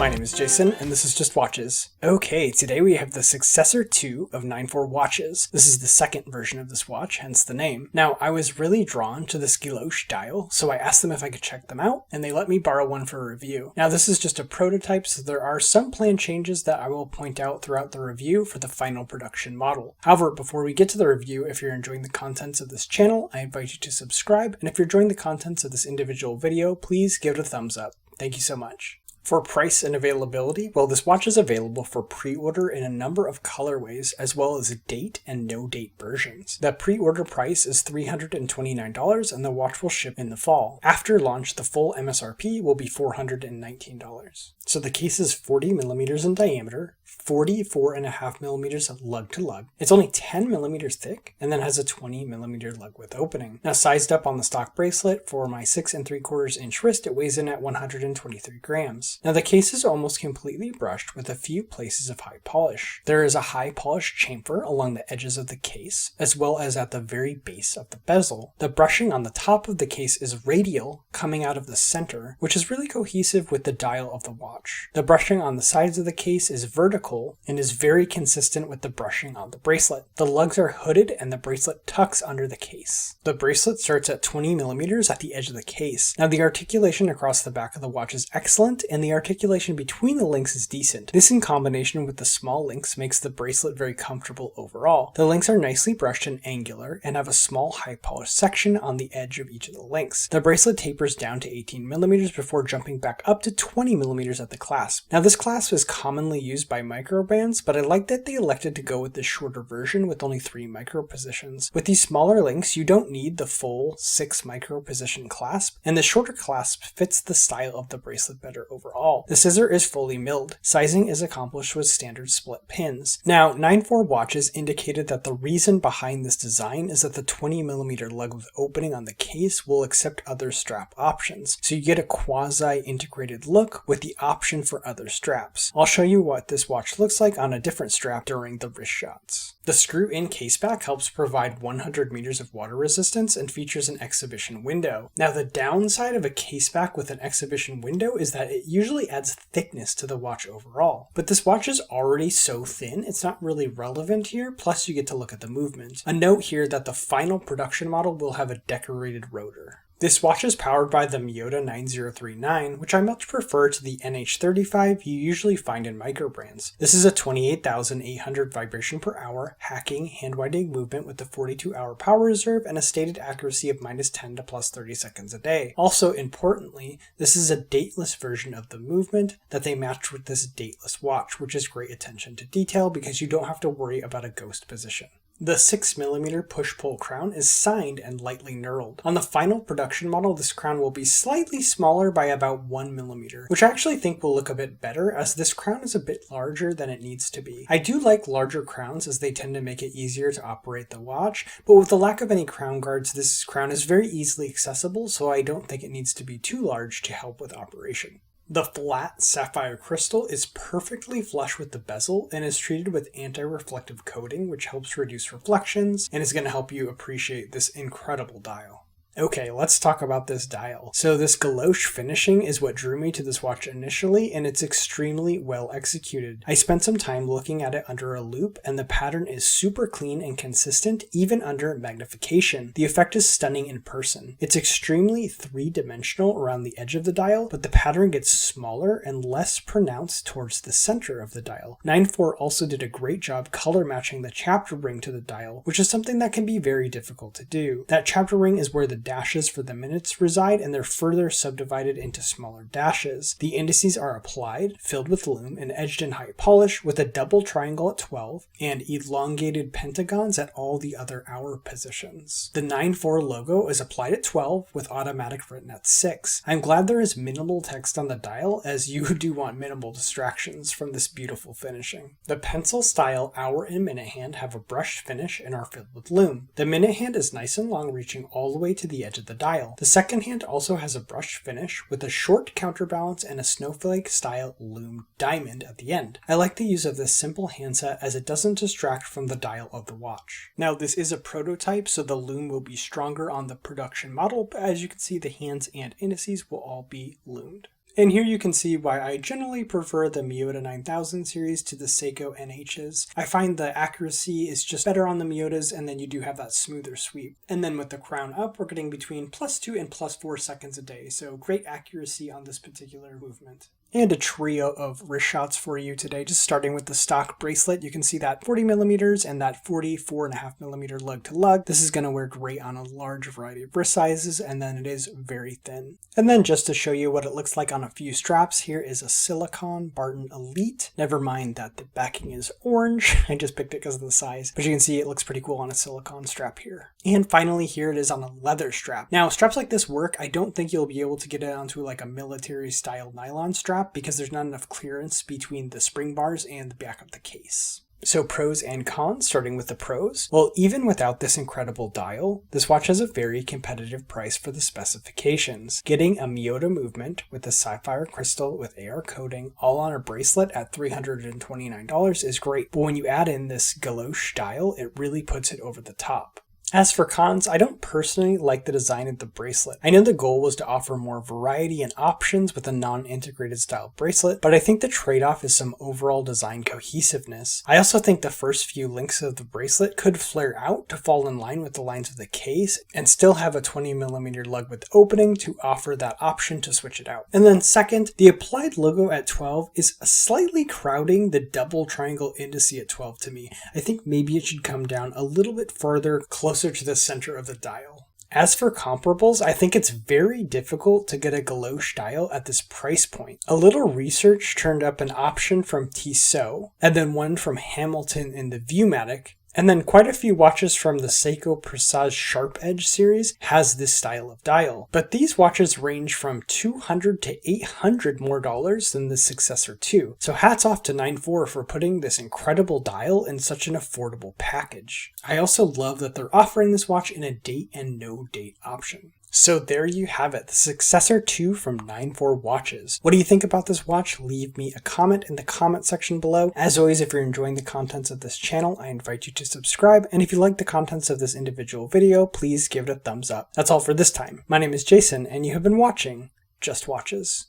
My name is Jason, and this is Just Watches. Okay, today we have the Successor 2 of 9/4 watches. This is the second version of this watch, hence the name. Now, I was really drawn to this Galoche dial, so I asked them if I could check them out, and they let me borrow one for a review. Now, this is just a prototype, so there are some planned changes that I will point out throughout the review for the final production model. However, before we get to the review, if you're enjoying the contents of this channel, I invite you to subscribe, and if you're enjoying the contents of this individual video, please give it a thumbs up. Thank you so much. For price and availability, well, this watch is available for pre-order in a number of colorways, as well as date and no-date versions. The pre-order price is $329, and the watch will ship in the fall. After launch, the full MSRP will be $419. So the case is 40mm in diameter, 44.5mm lug to lug. It's only 10mm thick, and then has a 20mm lug width opening. Now, sized up on the stock bracelet for my 6 3/4 inch wrist, it weighs in at 123 grams. Now, the case is almost completely brushed with a few places of high polish. There is a high polish chamfer along the edges of the case, as well as at the very base of the bezel. The brushing on the top of the case is radial, coming out of the center, which is really cohesive with the dial of the watch. The brushing on the sides of the case is vertical and is very consistent with the brushing on the bracelet. The lugs are hooded and the bracelet tucks under the case. The bracelet starts at 20mm at the edge of the case. Now, the articulation across the back of the watch is excellent, and the articulation between the links is decent. This, in combination with the small links, makes the bracelet very comfortable overall. The links are nicely brushed and angular and have a small high polish section on the edge of each of the links. The bracelet tapers down to 18mm before jumping back up to 20mm at the clasp. Now, this clasp is commonly used by micro bands, but I like that they elected to go with the shorter version with only 3 micro positions. With these smaller links, you don't need the full 6 micro position clasp, and the shorter clasp fits the style of the bracelet better overall. The scissor is fully milled. Sizing is accomplished with standard split pins. Now, 9/4 watches indicated that the reason behind this design is that the 20mm lug with opening on the case will accept other strap options, so you get a quasi-integrated look with the option for other straps. I'll show you what this watch looks like on a different strap during the wrist shots. The screw-in caseback helps provide 100 meters of water resistance and features an exhibition window. Now, the downside of a caseback with an exhibition window is that it usually adds thickness to the watch overall. But this watch is already so thin, it's not really relevant here, plus you get to look at the movement. A note here that the final production model will have a decorated rotor. This watch is powered by the Miyota 9039, which I much prefer to the NH35 you usually find in micro brands. This is a 28,800 vibration per hour, hacking, hand-winding movement with a 42-hour power reserve and a stated accuracy of -10 to +30 seconds a day. Also, importantly, this is a dateless version of the movement that they matched with this dateless watch, which is great attention to detail because you don't have to worry about a ghost position. The 6mm push-pull crown is signed and lightly knurled. On the final production model, this crown will be slightly smaller by about 1mm, which I actually think will look a bit better as this crown is a bit larger than it needs to be. I do like larger crowns as they tend to make it easier to operate the watch, but with the lack of any crown guards, this crown is very easily accessible, so I don't think it needs to be too large to help with operation. The flat sapphire crystal is perfectly flush with the bezel and is treated with anti-reflective coating, which helps reduce reflections and is going to help you appreciate this incredible dial. Okay, let's talk about this dial. So this galoche finishing is what drew me to this watch initially, and it's extremely well executed. I spent some time looking at it under a loupe, and the pattern is super clean and consistent, even under magnification. The effect is stunning in person. It's extremely three-dimensional around the edge of the dial, but the pattern gets smaller and less pronounced towards the center of the dial. 9/4 also did a great job color matching the chapter ring to the dial, which is something that can be very difficult to do. That chapter ring is where the dashes for the minutes reside, and they're further subdivided into smaller dashes. The indices are applied, filled with lume, and edged in high polish with a double triangle at 12 and elongated pentagons at all the other hour positions. The 9/4 logo is applied at 12 with automatic written at 6. I'm glad there is minimal text on the dial, as you do want minimal distractions from this beautiful finishing. The pencil style hour and minute hand have a brushed finish and are filled with lume. The minute hand is nice and long, reaching all the way to the edge of the dial. The second hand also has a brushed finish with a short counterbalance and a snowflake style lume diamond at the end. I like the use of this simple handset as it doesn't distract from the dial of the watch. Now, this is a prototype, so the lume will be stronger on the production model, but as you can see, the hands and indices will all be lumed. And here you can see why I generally prefer the Miyota 9000 series to the Seiko NHs. I find the accuracy is just better on the Miyotas, and then you do have that smoother sweep. And then with the crown up, we're getting between +2 and +4 seconds a day, so great accuracy on this particular movement. And a trio of wrist shots for you today, just starting with the stock bracelet. You can see that 40mm and that 44.5mm lug to lug. This is going to work great on a large variety of wrist sizes, and then it is very thin. And then just to show you what it looks like on a few straps, here is a silicone Barton Elite. Never mind that the backing is orange. I just picked it because of the size, but you can see it looks pretty cool on a silicone strap here. And finally, here it is on a leather strap. Now, straps like this work. I don't think you'll be able to get it onto like a military style nylon strap, because there's not enough clearance between the spring bars and the back of the case. So pros and cons, starting with the pros. Well, even without this incredible dial, this watch has a very competitive price for the specifications. Getting a Miyota Movement with a sapphire crystal with AR coating all on a bracelet at $329 is great, but when you add in this galoche dial, it really puts it over the top. As for cons, I don't personally like the design of the bracelet. I know the goal was to offer more variety and options with a non-integrated style bracelet, but I think the trade-off is some overall design cohesiveness. I also think the first few links of the bracelet could flare out to fall in line with the lines of the case and still have a 20mm lug width opening to offer that option to switch it out. And then second, the applied logo at 12 is slightly crowding the double triangle indice at 12 to me. I think maybe it should come down a little bit further, closer to the center of the dial. As for comparables, I think it's very difficult to get a galoche dial at this price point. A little research turned up an option from Tissot, and then one from Hamilton in the Viewmatic, and then quite a few watches from the Seiko Presage Sharp Edge series has this style of dial. But these watches range from $200 to $800 more than the Successor 2. So hats off to 94 for putting this incredible dial in such an affordable package. I also love that they're offering this watch in a date and no date option. So there you have it, the Successor 2 from 94 Watches. What do you think about this watch? Leave me a comment in the comment section below. As always, if you're enjoying the contents of this channel, I invite you to subscribe. And if you like the contents of this individual video, please give it a thumbs up. That's all for this time. My name is Jason, and you have been watching Just Watches.